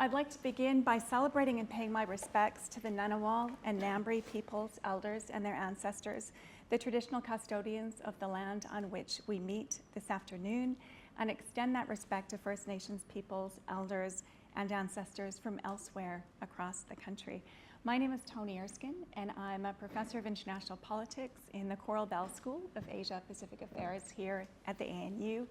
I'd like to begin by celebrating and paying my respects to the Ngunnawal and Ngambri peoples, elders, and their ancestors, the traditional custodians of the land on which we meet this afternoon, and extend that respect to First Nations peoples, elders, and ancestors from elsewhere across the country. My name is Toni Erskine, and I'm a professor of international politics in the Coral Bell School of Asia-Pacific Affairs here at the ANU.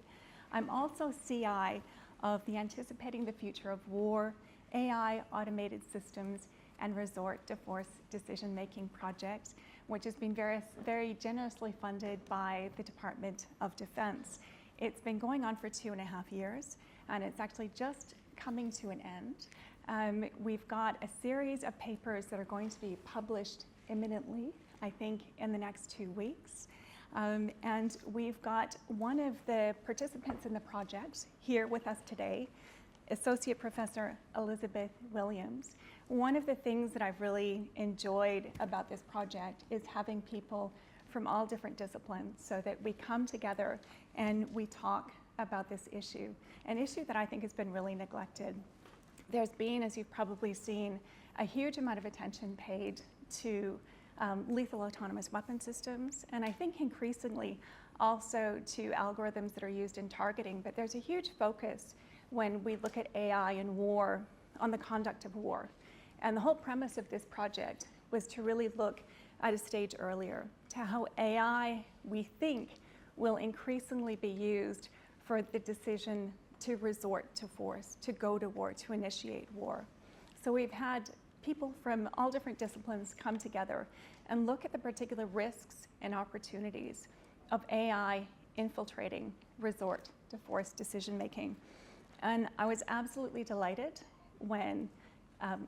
I'm also CI of the Anticipating the Future of War, AI, Automated Systems, and Resort to Force Decision-Making project, which has been very generously funded by the Department of Defense. It's been going on for 2.5 years, and it's actually just coming to an end. We've got a series of papers that are going to be published imminently, I think in the next 2 weeks. And we've got one of the participants in the project here with us today, Associate Professor Elizabeth Williams. One of the things that I've really enjoyed about this project is having people from all different disciplines so that we come together and we talk about this issue, an issue that I think has been really neglected. There's been, as you've probably seen, a huge amount of attention paid to lethal autonomous weapon systems, and I think increasingly also to algorithms that are used in targeting, but there's a huge focus when we look at AI and war on the conduct of war. And the whole premise of this project was to really look at a stage earlier to how AI, we think, will increasingly be used for the decision to resort to force, to go to war, to initiate war. So we've had people from all different disciplines come together and look at the particular risks and opportunities of AI infiltrating resort to force decision-making. And I was absolutely delighted when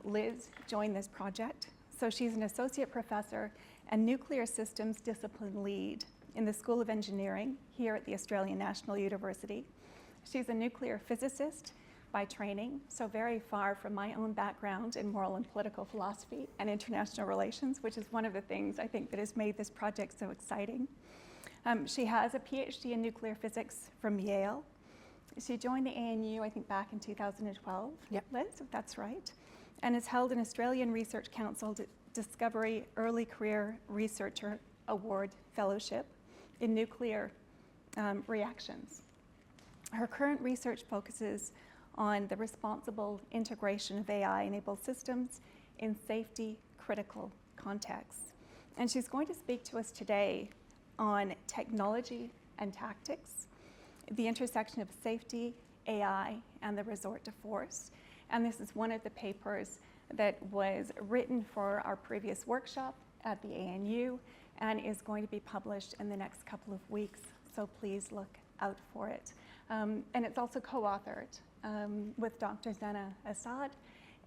Liz joined this project. So she's an associate professor and nuclear systems discipline lead in the School of Engineering here at the Australian National University. She's a nuclear physicist by training, so very far from my own background in moral and political philosophy and international relations, which is one of the things I think that has made this project so exciting. She has a PhD in nuclear physics from Yale. She joined the ANU, I think, back in 2012, Yep. Liz, if that's right, and has held an Australian Research Council Discovery Early Career Researcher Award Fellowship in nuclear reactions. Her current research focuses on the responsible integration of AI-enabled systems in safety-critical contexts. And she's going to speak to us today on technology and tactics, the intersection of safety, AI, and the resort to force. And this is one of the papers that was written for our previous workshop at the ANU and is going to be published in the next couple of weeks, so please look out for it. And it's also co-authored with Dr. Zena Assad.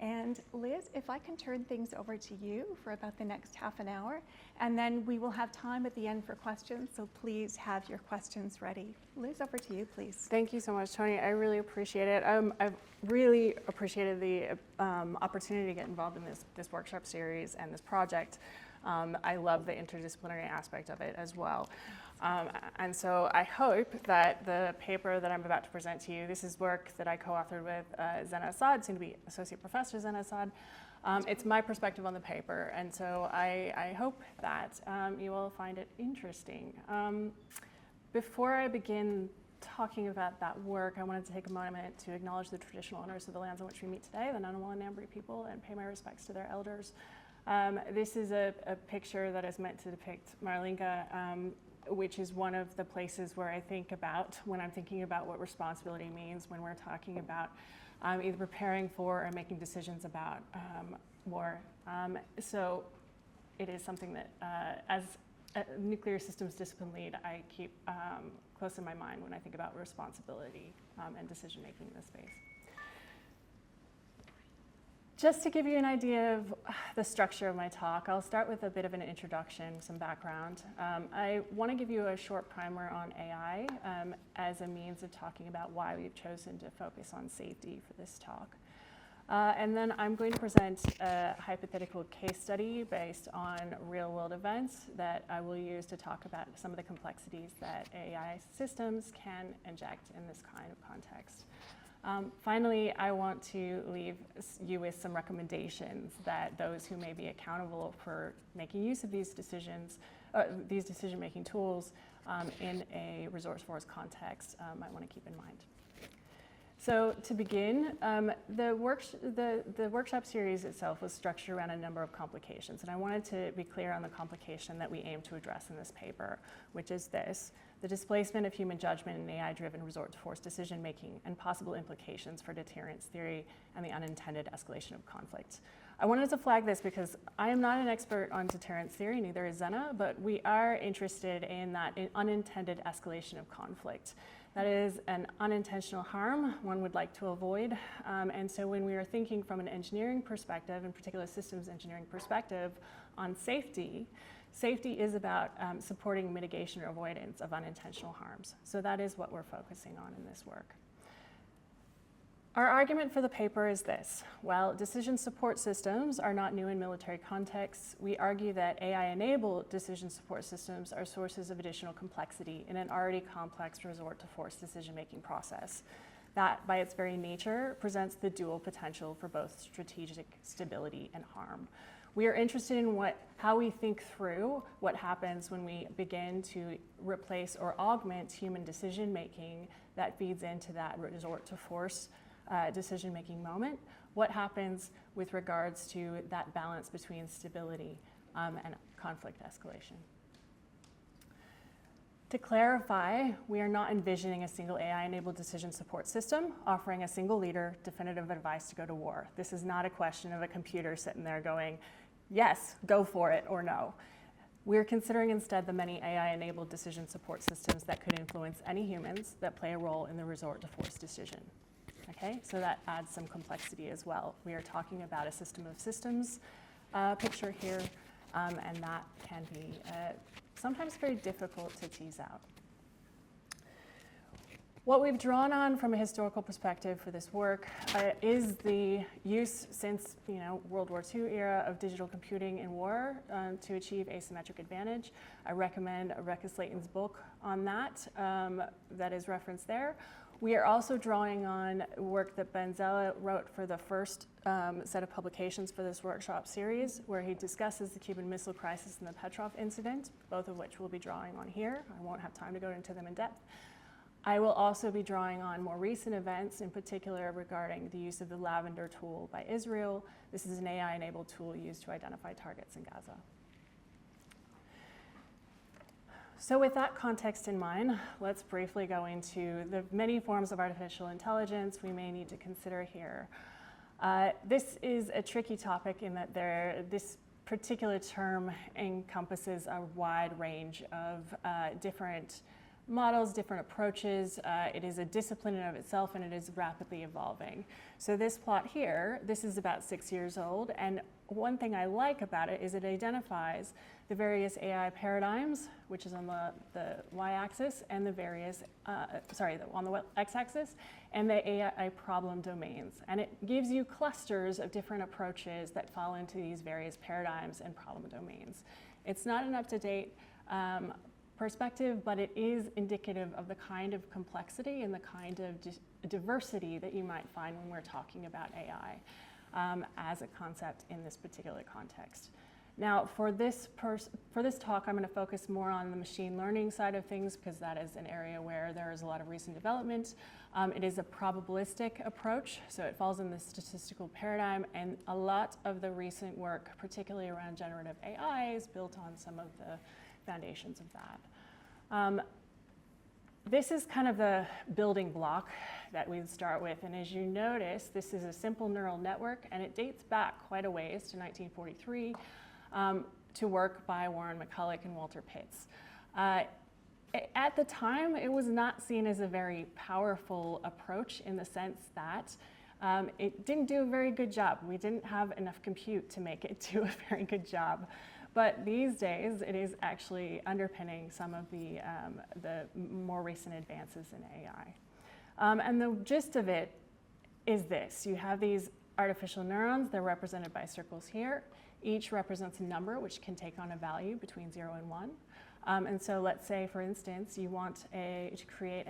And Liz, if I can turn things over to you for about the next half an hour, and then we will have time at the end for questions, so please have your questions ready. Liz, over to you, please. Thank you so much, Toni. I really appreciate it. I've really appreciated the opportunity to get involved in this workshop series and this project. I love the interdisciplinary aspect of it as well. And so I hope that the paper that I'm about to present to you, this is work that I co-authored with Zena Assad, soon to be Associate Professor Zena Assad. It's my perspective on the paper, and so I hope that you will find it interesting. Before I begin talking about that work, I wanted to take a moment to acknowledge the traditional owners of the lands on which we meet today, the Ngunnawal and Ngambri people, and pay my respects to their elders. This is a picture that is meant to depict Marlinga, which is one of the places where I think about when I'm thinking about what responsibility means when we're talking about either preparing for or making decisions about war. So it is something that, as a nuclear systems discipline lead, I keep close in my mind when I think about responsibility and decision making in this space. Just to give you an idea of the structure of my talk, I'll start with a bit of an introduction, some background. I want to give you a short primer on AI as a means of talking about why we've chosen to focus on safety for this talk. And then I'm going to present a hypothetical case study based on real-world events that I will use to talk about some of the complexities that AI systems can inject in this kind of context. Finally, I want to leave you with some recommendations that those who may be accountable for making use of these decision-making tools in a resource force context might want to keep in mind. So to begin, the workshop series itself was structured around a number of complications, and I wanted to be clear on the complication that we aim to address in this paper, which is this: the displacement of human judgment in AI-driven resort-to-force decision-making and possible implications for deterrence theory and the unintended escalation of conflict. I wanted to flag this because I am not an expert on deterrence theory, neither is Zena, but we are interested in that unintended escalation of conflict. That is an unintentional harm one would like to avoid. And so when we are thinking from an engineering perspective, in particular systems engineering perspective, on safety, safety is about supporting mitigation or avoidance of unintentional harms. So that is what we're focusing on in this work. Our argument for the paper is this: while decision support systems are not new in military contexts, we argue that AI-enabled decision support systems are sources of additional complexity in an already complex resort-to-force decision-making process. That, by its very nature, presents the dual potential for both strategic stability and harm. We are interested in how we think through what happens when we begin to replace or augment human decision-making that feeds into that resort-to-force decision-making moment. What happens with regards to that balance between stability and conflict escalation? To clarify, we are not envisioning a single AI-enabled decision support system offering a single leader definitive advice to go to war. This is not a question of a computer sitting there going, yes, go for it, or no. We're considering instead the many AI-enabled decision support systems that could influence any humans that play a role in the resort-to-force decision. Okay, so that adds some complexity as well. We are talking about a system of systems picture here, and that can be sometimes very difficult to tease out. What we've drawn on from a historical perspective for this work is the use since World War II era of digital computing in war to achieve asymmetric advantage. I recommend Rebecca Slayton's book on that that is referenced there. We are also drawing on work that Ben Zella wrote for the first set of publications for this workshop series, where he discusses the Cuban Missile Crisis and the Petrov incident, both of which we'll be drawing on here. I won't have time to go into them in depth. I will also be drawing on more recent events, in particular regarding the use of the Lavender tool by Israel. This is an AI-enabled tool used to identify targets in Gaza. So with that context in mind, let's briefly go into the many forms of artificial intelligence we may need to consider here. This is a tricky topic in that this particular term encompasses a wide range of different models, different approaches. It is a discipline in and of itself, and it is rapidly evolving. So this plot here, this is about 6 years old, and one thing I like about it is it identifies the various AI paradigms, which is on the y-axis, and the various, on the x-axis, and the AI problem domains. And it gives you clusters of different approaches that fall into these various paradigms and problem domains. It's not an up-to-date perspective, but it is indicative of the kind of complexity and the kind of diversity that you might find when we're talking about AI as a concept in this particular context. Now, for this talk, I'm going to focus more on the machine learning side of things because that is an area where there is a lot of recent development. It is a probabilistic approach, so it falls in the statistical paradigm, and a lot of the recent work, particularly around generative AI, is built on some of the foundations of that. This is kind of the building block that we'd start with, and as you notice, this is a simple neural network, and it dates back quite a ways to 1943 to work by Warren McCulloch and Walter Pitts. At the time, it was not seen as a very powerful approach in the sense that it didn't do a very good job. We didn't have enough compute to make it do a very good job. But these days, it is actually underpinning some of the more recent advances in AI. And the gist of it is this. You have these artificial neurons. They're represented by circles here. Each represents a number, which can take on a value between 0 and 1. And so let's say, for instance, you want to create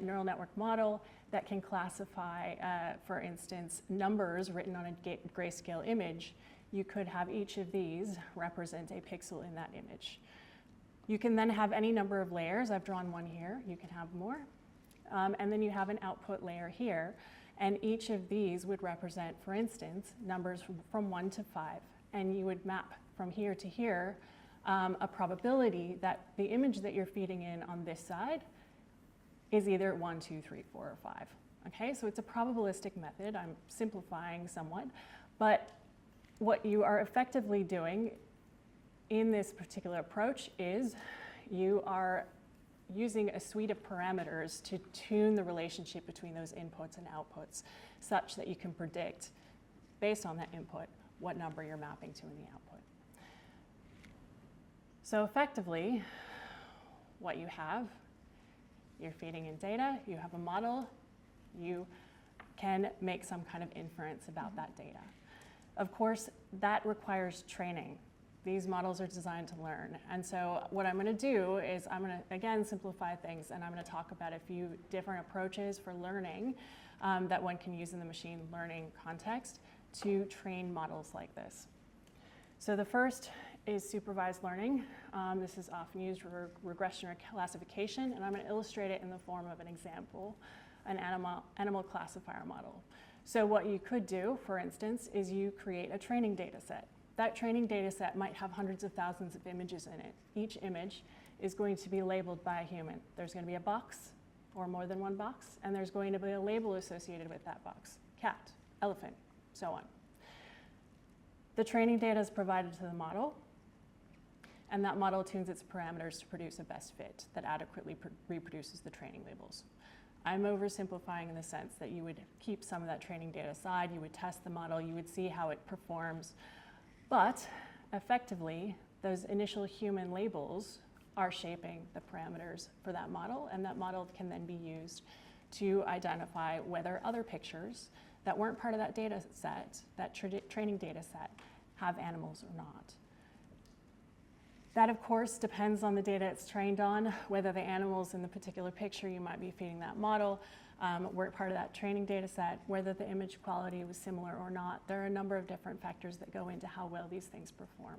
neural network model that can classify, for instance, numbers written on a grayscale image, you could have each of these represent a pixel in that image. You can then have any number of layers. I've drawn one here. You can have more. And then you have an output layer here. And each of these would represent, for instance, numbers from 1 to 5. And you would map from here to here a probability that the image that you're feeding in on this side is either 1, 2, 3, 4, or 5. Okay, so it's a probabilistic method. I'm simplifying somewhat. But what you are effectively doing in this particular approach is you are using a suite of parameters to tune the relationship between those inputs and outputs such that you can predict, based on that input, what number you're mapping to in the output. So effectively, what you have, you're feeding in data, you have a model, you can make some kind of inference about that data. Of course, that requires training. These models are designed to learn. And so what I'm going to do is I'm going to, again, simplify things, and I'm going to talk about a few different approaches for learning that one can use in the machine learning context to train models like this. So the first is supervised learning. This is often used for regression or classification, and I'm going to illustrate it in the form of an example, an animal classifier model. So what you could do, for instance, is you create a training data set. That training data set might have hundreds of thousands of images in it. Each image is going to be labeled by a human. There's going to be a box, or more than one box, and there's going to be a label associated with that box. Cat, elephant, so on. The training data is provided to the model, and that model tunes its parameters to produce a best fit that adequately reproduces the training labels. I'm oversimplifying in the sense that you would keep some of that training data aside, you would test the model, you would see how it performs. But effectively, those initial human labels are shaping the parameters for that model, and that model can then be used to identify whether other pictures that weren't part of that data set, that training data set, have animals or not. That, of course, depends on the data it's trained on, whether the animals in the particular picture you might be feeding that model were part of that training data set, whether the image quality was similar or not. There are a number of different factors that go into how well these things perform.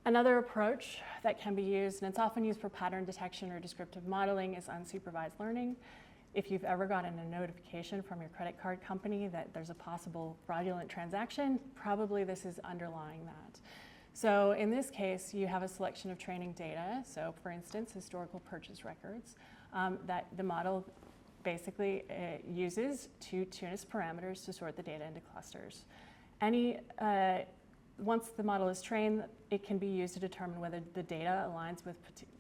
Another approach that can be used, and it's often used for pattern detection or descriptive modeling, is unsupervised learning. If you've ever gotten a notification from your credit card company that there's a possible fraudulent transaction, probably this is underlying that. So in this case, you have a selection of training data. So for instance, historical purchase records that the model basically uses to tune its parameters to sort the data into clusters. Once the model is trained, it can be used to determine whether the data aligns with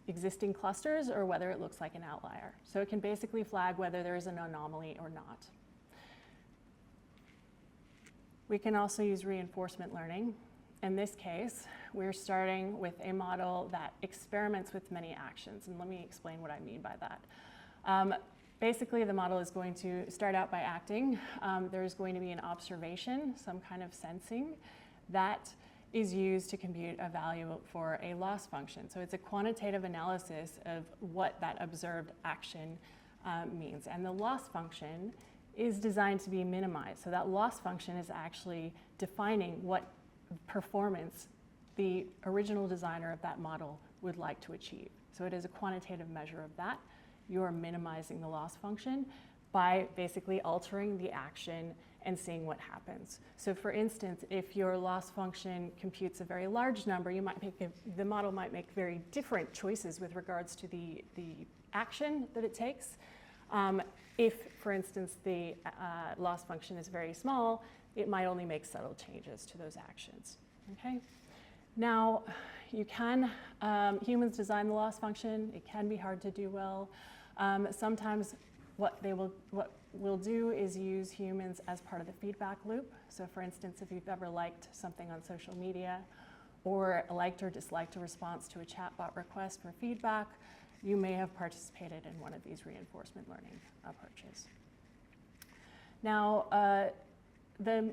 existing clusters or whether it looks like an outlier. So it can basically flag whether there is an anomaly or not. We can also use reinforcement learning. In this case, we're starting with a model that experiments with many actions, and let me explain what I mean by that. Basically, the model is going to start out by acting. There's going to be an observation, some kind of sensing, that is used to compute a value for a loss function. So it's a quantitative analysis of what that observed action means. And the loss function is designed to be minimized. So that loss function is actually defining what performance the original designer of that model would like to achieve. So it is a quantitative measure of that. You are minimizing the loss function by basically altering the action and seeing what happens. So for instance, if your loss function computes a very large number, the model might make very different choices with regards to the action that it takes. If, for instance, the loss function is very small, it might only make subtle changes to those actions. Okay? Now, you can, humans design the loss function. It can be hard to do well. Sometimes what we'll do is use humans as part of the feedback loop. So for instance, if you've ever liked something on social media or liked or disliked a response to a chatbot request for feedback, you may have participated in one of these reinforcement learning approaches. Now, the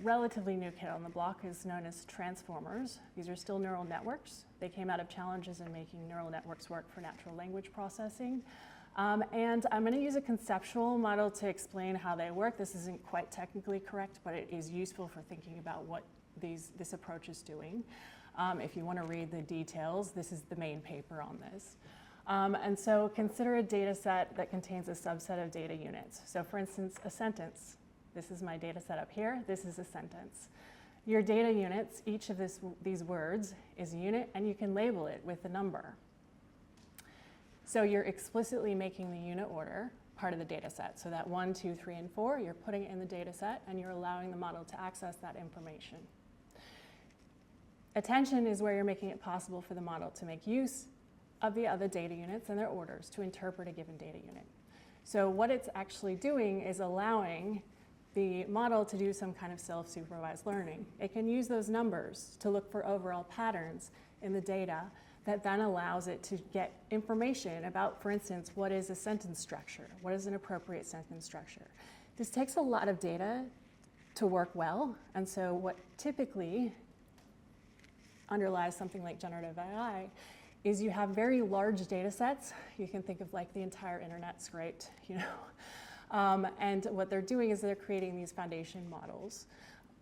relatively new kid on the block is known as transformers. These are still neural networks. They came out of challenges in making neural networks work for natural language processing. And I'm going to use a conceptual model to explain how they work. This isn't quite technically correct, but it is useful for thinking about what this approach is doing. If you want to read the details, this is the main paper on this. And so consider a data set that contains a subset of data units. So for instance, a sentence. This is my data set up here. This is a sentence. Your data units, each of these words is a unit, and you can label it with a number. So you're explicitly making the unit order part of the data set. So that 1, 2, 3, and 4, you're putting it in the data set, and you're allowing the model to access that information. Attention is where you're making it possible for the model to make use of the other data units and their orders to interpret a given data unit. So what it's actually doing is allowing the model to do some kind of self-supervised learning. It can use those numbers to look for overall patterns in the data that then allows it to get information about, for instance, what is a sentence structure? What is an appropriate sentence structure? This takes a lot of data to work well, and so what typically underlies something like generative AI is you have very large data sets. You can think of like the entire internet scraped, you know. And what they're doing is they're creating these foundation models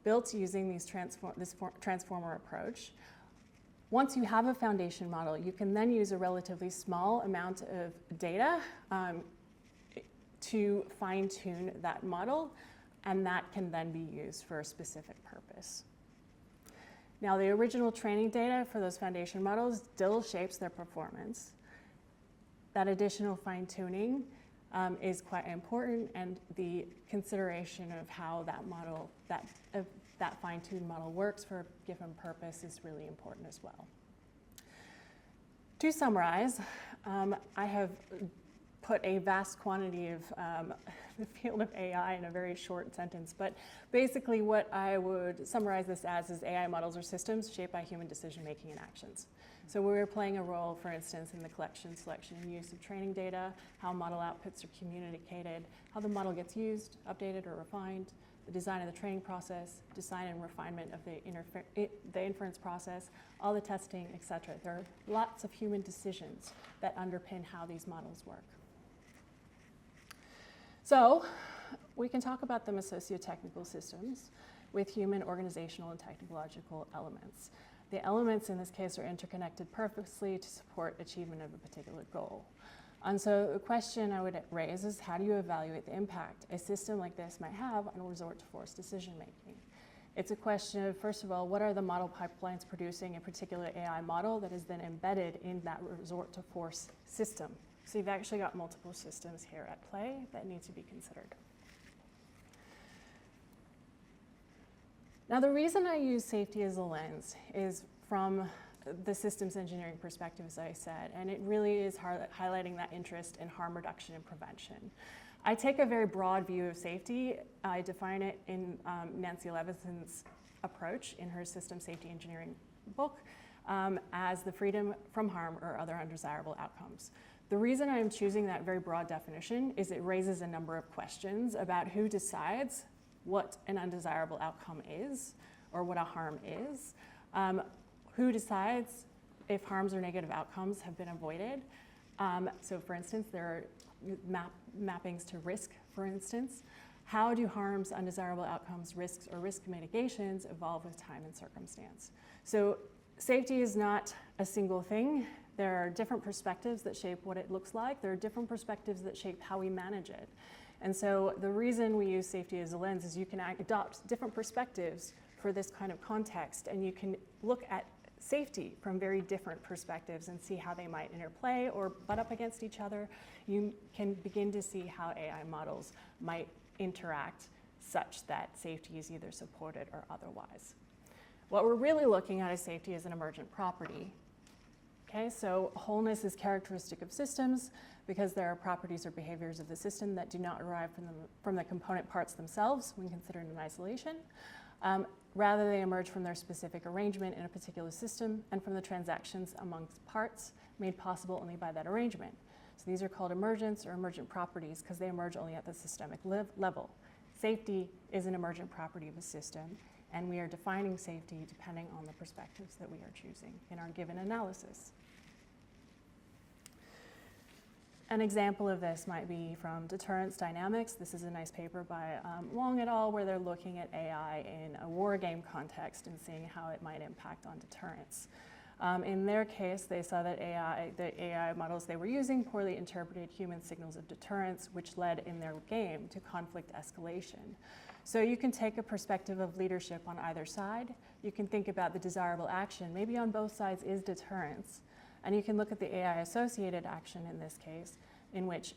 built using this transformer approach. Once you have a foundation model, you can then use a relatively small amount of data to fine-tune that model, and that can then be used for a specific purpose. Now, the original training data for those foundation models still shapes their performance. That additional fine-tuning is quite important, and the consideration of how that model, that fine-tuned model works for a given purpose is really important as well. To summarize, I have put a vast quantity of the field of AI in a very short sentence, but basically what I would summarize this as is AI models are systems shaped by human decision-making and actions. So we're playing a role, for instance, in the collection, selection, and use of training data, how model outputs are communicated, how the model gets used, updated, or refined, the design of the training process, design and refinement of the inference process, all the testing, et cetera. There are lots of human decisions that underpin how these models work. So we can talk about them as socio-technical systems with human organizational and technological elements. The elements in this case are interconnected purposely to support achievement of a particular goal. And so the question I would raise is, how do you evaluate the impact a system like this might have on resort-to-force decision-making? It's a question of, first of all, what are the model pipelines producing a particular AI model that is then embedded in that resort-to-force system? So you've actually got multiple systems here at play that need to be considered. Now, the reason I use safety as a lens is from the systems engineering perspective, as I said, and it really is highlighting that interest in harm reduction and prevention. I take a very broad view of safety. I define it in Nancy Levinson's approach in her system safety engineering book as the freedom from harm or other undesirable outcomes. The reason I'm choosing that very broad definition is it raises a number of questions about who decides what an undesirable outcome is or what a harm is. Who decides if harms or negative outcomes have been avoided? So for instance, there are mappings to risk, for instance. How do harms, undesirable outcomes, risks, or risk mitigations evolve with time and circumstance? So safety is not a single thing. There are different perspectives that shape what it looks like. There are different perspectives that shape how we manage it. And so the reason we use safety as a lens is you can adopt different perspectives for this kind of context, and you can look at safety from very different perspectives and see how they might interplay or butt up against each other. You can begin to see how AI models might interact such that safety is either supported or otherwise. What we're really looking at is safety as an emergent property. Okay, so wholeness is characteristic of systems because there are properties or behaviors of the system that do not derive from the component parts themselves when considered in isolation. Rather, they emerge from their specific arrangement in a particular system and from the transactions amongst parts made possible only by that arrangement. So these are called emergents or emergent properties because they emerge only at the systemic level. Safety is an emergent property of a system, and we are defining safety depending on the perspectives that we are choosing in our given analysis. An example of this might be from Deterrence Dynamics. This is a nice paper by Wong et al., where they're looking at AI in a war game context and seeing how it might impact on deterrence. In their case, they saw that the AI models they were using poorly interpreted human signals of deterrence, which led in their game to conflict escalation. So you can take a perspective of leadership on either side. You can think about the desirable action. Maybe on both sides is deterrence. And you can look at the AI-associated action in this case, in which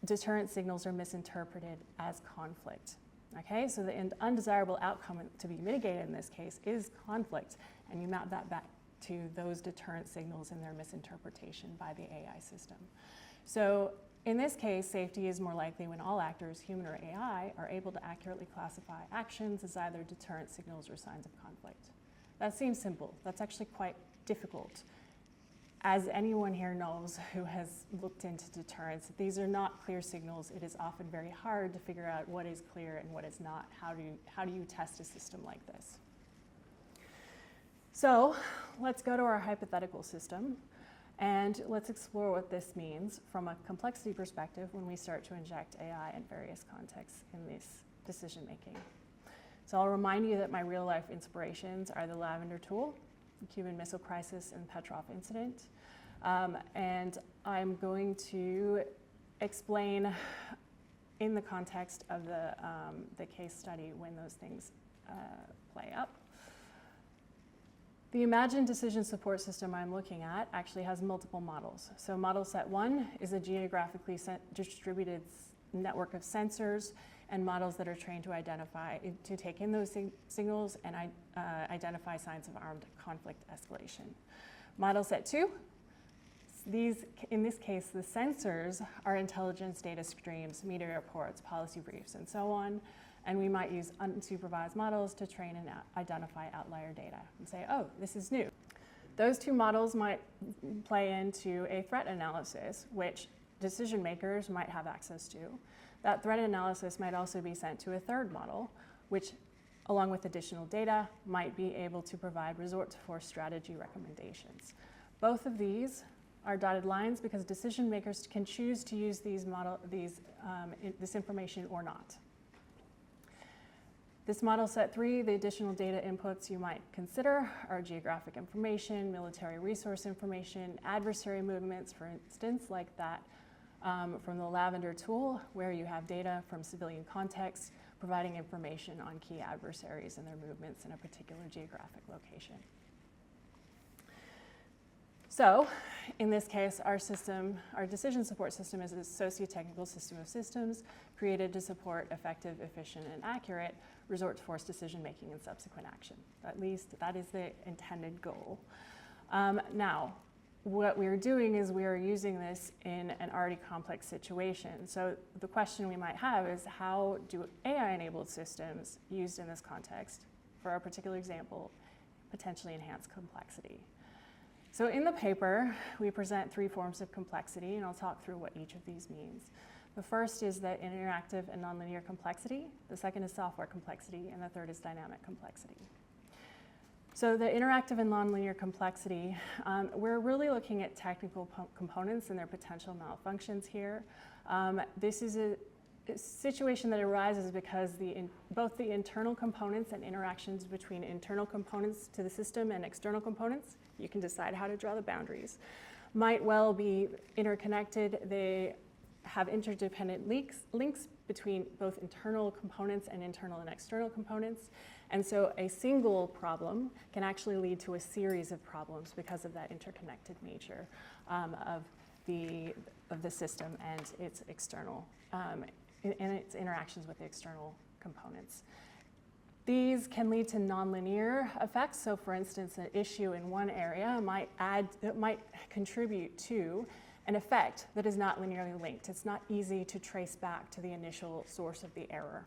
deterrent signals are misinterpreted as conflict. Okay, so the undesirable outcome to be mitigated in this case is conflict, and you map that back to those deterrent signals and their misinterpretation by the AI system. So in this case, safety is more likely when all actors, human or AI, are able to accurately classify actions as either deterrent signals or signs of conflict. That seems simple. That's actually quite difficult. As anyone here knows who has looked into deterrence, these are not clear signals. It is often very hard to figure out what is clear and what is not. How do you test a system like this? So let's go to our hypothetical system, and let's explore what this means from a complexity perspective when we start to inject AI in various contexts in this decision making. So I'll remind you that my real life inspirations are the Lavender tool, the Cuban Missile Crisis, and Petrov incident. And I'm going to explain in the context of the case study when those things play up. The imagined decision support system I'm looking at actually has multiple models. So model set 1 is a geographically distributed network of sensors and models that are trained to take in those signals and identify signs of armed conflict escalation. Model set 2, in this case, the sensors are intelligence data streams, media reports, policy briefs, and so on. And we might use unsupervised models to train and identify outlier data and say, oh, this is new. Those two models might play into a threat analysis, which decision makers might have access to. That threat analysis might also be sent to a third model, which, along with additional data, might be able to provide resort to force strategy recommendations. Both of these are dotted lines because decision makers can choose to use this information or not. This model set 3, the additional data inputs you might consider are geographic information, military resource information, adversary movements, for instance, like that from the Lavender tool, where you have data from civilian contexts providing information on key adversaries and their movements in a particular geographic location. So in this case, our decision support system is a socio-technical system of systems created to support effective, efficient, and accurate resort to force decision making and subsequent action. At least that is the intended goal. Now, what we're doing is we are using this in an already complex situation. So the question we might have is, how do AI-enabled systems used in this context, for our particular example, potentially enhance complexity? So in the paper, we present 3 forms of complexity, and I'll talk through what each of these means. The first is the interactive and nonlinear complexity. The second is software complexity, and the third is dynamic complexity. So the interactive and nonlinear complexity, we're really looking at technical components and their potential malfunctions here. This is a situation that arises because both the internal components and interactions between internal components to the system and external components, you can decide how to draw the boundaries, might well be interconnected. They have interdependent links between both internal components and internal and external components. And so a single problem can actually lead to a series of problems because of that interconnected nature of the system and its external and its interactions with the external components. These can lead to nonlinear effects. So for instance, an issue in one area might contribute to an effect that is not linearly linked. It's not easy to trace back to the initial source of the error.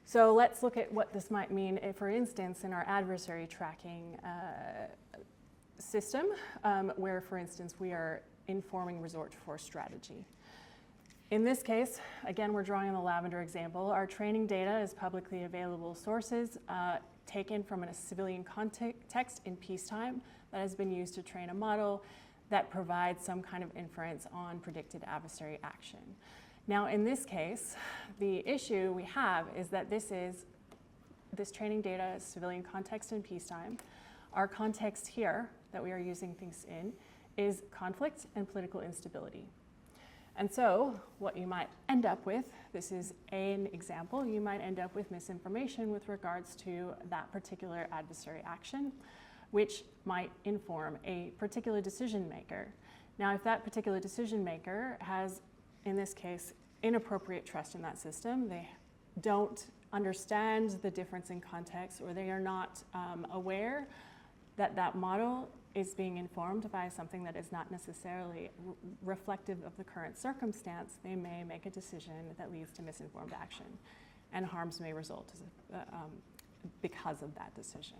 So let's look at what this might mean, for instance, in our adversary tracking system, where, for instance, we are informing resort to force strategy. In this case, again, we're drawing on the lavender example. Our training data is publicly available sources taken from a civilian context in peacetime that has been used to train a model that provides some kind of inference on predicted adversary action. Now, in this case, the issue we have is that this training data is civilian context in peacetime. Our context here that we are using things in is conflict and political instability. And so what you might end up with, this is an example, you might end up with misinformation with regards to that particular adversary action, which might inform a particular decision maker. Now, if that particular decision maker has, in this case, inappropriate trust in that system, they don't understand the difference in context, or they are not aware that that model is being informed by something that is not necessarily reflective of the current circumstance, they may make a decision that leads to misinformed action, and harms may result because of that decision.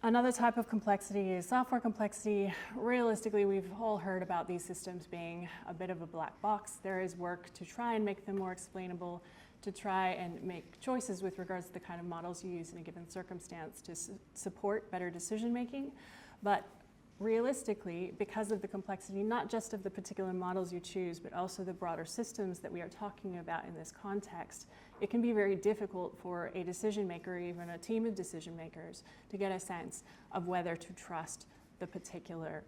Another type of complexity is software complexity. Realistically, we've all heard about these systems being a bit of a black box. There is work to try and make them more explainable, to try and make choices with regards to the kind of models you use in a given circumstance to support better decision making. But realistically, because of the complexity, not just of the particular models you choose, but also the broader systems that we are talking about in this context, it can be very difficult for a decision maker, or even a team of decision makers, to get a sense of whether to trust the particular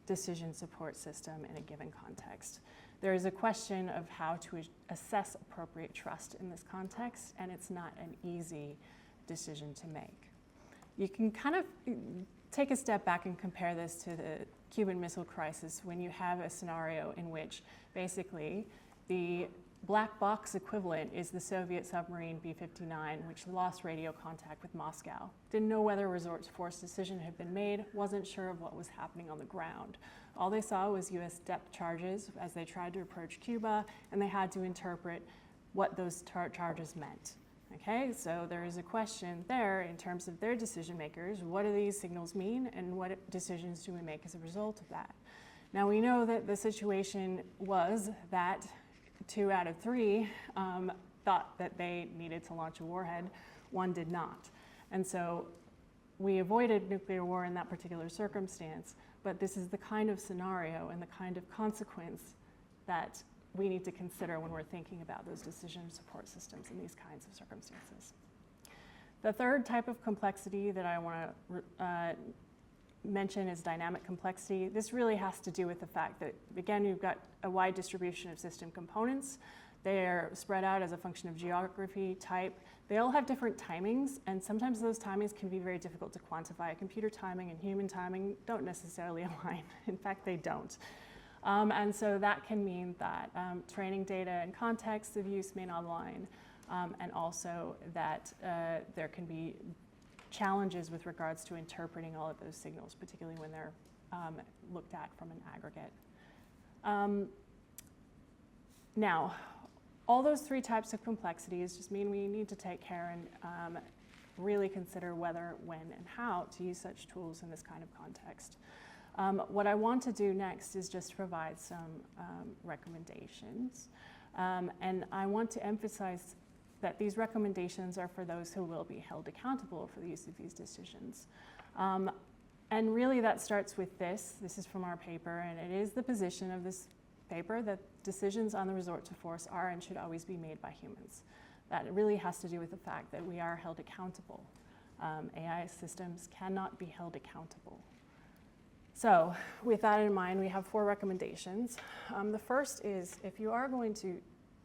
decision support system in a given context. There is a question of how to assess appropriate trust in this context, and it's not an easy decision to make. You can kind of take a step back and compare this to the Cuban Missile Crisis, when you have a scenario in which basically the black box equivalent is the Soviet submarine B-59, which lost radio contact with Moscow. Didn't know whether a resort to force decision had been made, wasn't sure of what was happening on the ground. All they saw was US depth charges as they tried to approach Cuba, and they had to interpret what those charges meant. Okay, so there is a question there in terms of their decision makers. What do these signals mean, and what decisions do we make as a result of that? Now, we know that the situation was that 2 out of 3 thought that they needed to launch a warhead. 1 did not. And so we avoided nuclear war in that particular circumstance, but this is the kind of scenario and the kind of consequence that we need to consider when we're thinking about those decision support systems in these kinds of circumstances. The third type of complexity that I want to mention is dynamic complexity. This really has to do with the fact that, again, you've got a wide distribution of system components. They're spread out as a function of geography, type. They all have different timings, and sometimes those timings can be very difficult to quantify. Computer timing and human timing don't necessarily align. In fact, they don't. And so that can mean that training data and context of use may not align, and also that there can be challenges with regards to interpreting all of those signals, particularly when they're looked at from an aggregate. Now, all those 3 types of complexities just mean we need to take care and really consider whether, when, and how to use such tools in this kind of context. What I want to do next is just provide some recommendations. And I want to emphasize that these recommendations are for those who will be held accountable for the use of these decisions. And really that starts with this. This is from our paper, and it is the position of this paper that decisions on the resort to force are and should always be made by humans. That really has to do with the fact that we are held accountable. AI systems cannot be held accountable. So with that in mind, we have 4 recommendations. The first is, if you are going to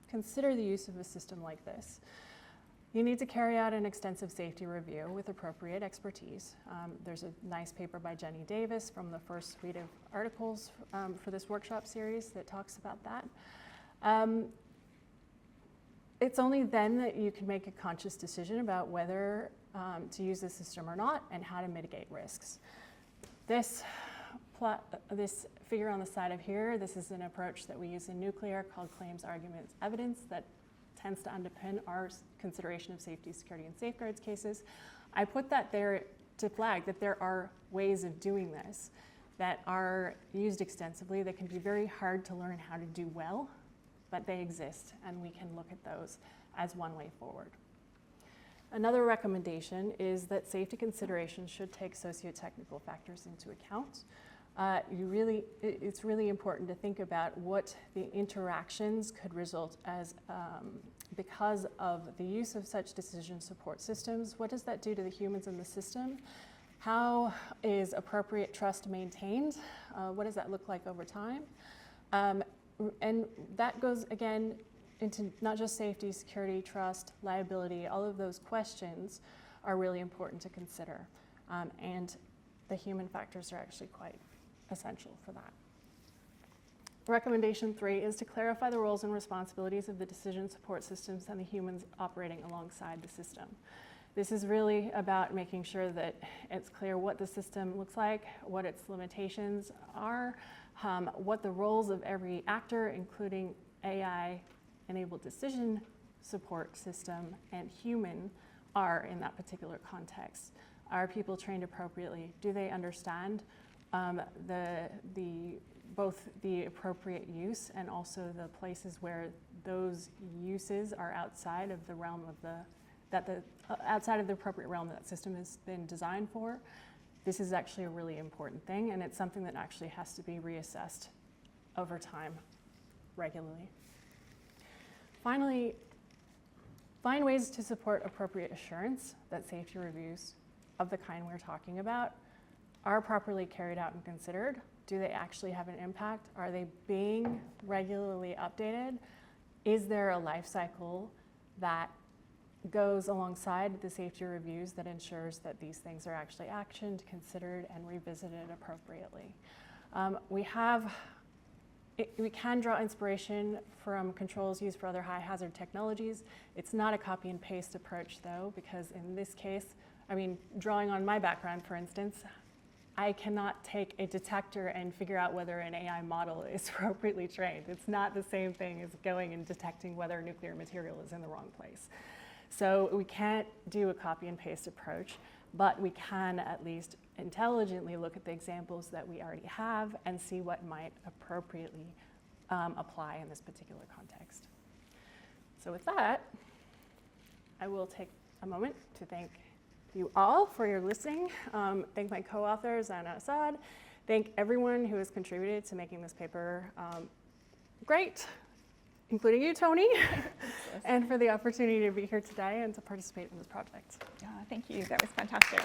consider the use of a system like this, you need to carry out an extensive safety review with appropriate expertise. There's a nice paper by Jenny Davis from the first suite of articles for this workshop series that talks about that. It's only then that you can make a conscious decision about whether to use the system or not, and how to mitigate risks. This figure on the side of here, this is an approach that we use in nuclear called claims, arguments, evidence, that tends to underpin our consideration of safety, security, and safeguards cases. I put that there to flag that there are ways of doing this that are used extensively that can be very hard to learn how to do well, but they exist, and we can look at those as one way forward. Another recommendation is that safety considerations should take socio-technical factors into account. It's really important to think about what the interactions could result as because of the use of such decision support systems. What does that do to the humans in the system? How is appropriate trust maintained? What does that look like over time? And that goes, again, into not just safety, security, trust, liability. All of those questions are really important to consider. And the human factors are actually quite essential for that. Recommendation 3 is to clarify the roles and responsibilities of the decision support systems and the humans operating alongside the system. This is really about making sure that it's clear what the system looks like, what its limitations are, what the roles of every actor, including AI-enabled decision support system and human, are in that particular context. Are people trained appropriately? Do they understand both the appropriate use and also the places where those uses are outside of the realm of outside of the appropriate realm that system has been designed for? This is actually a really important thing, and it's something that actually has to be reassessed over time regularly. Finally, find ways to support appropriate assurance that safety reviews of the kind we're talking about are properly carried out and considered. Do they actually have an impact? Are they being regularly updated? Is there a life cycle that goes alongside the safety reviews that ensures that these things are actually actioned, considered, and revisited appropriately? We can draw inspiration from controls used for other high hazard technologies. It's not a copy and paste approach though, because in this case, drawing on my background, for instance, I cannot take a detector and figure out whether an AI model is appropriately trained. It's not the same thing as going and detecting whether nuclear material is in the wrong place. So we can't do a copy and paste approach, but we can at least intelligently look at the examples that we already have and see what might appropriately apply in this particular context. So with that, I will take a moment to thank you all for your listening. Thank my co-authors, Anna Assad. Thank everyone who has contributed to making this paper great, including you, Tony, and for the opportunity to be here today and to participate in this project. Yeah, thank you. That was fantastic.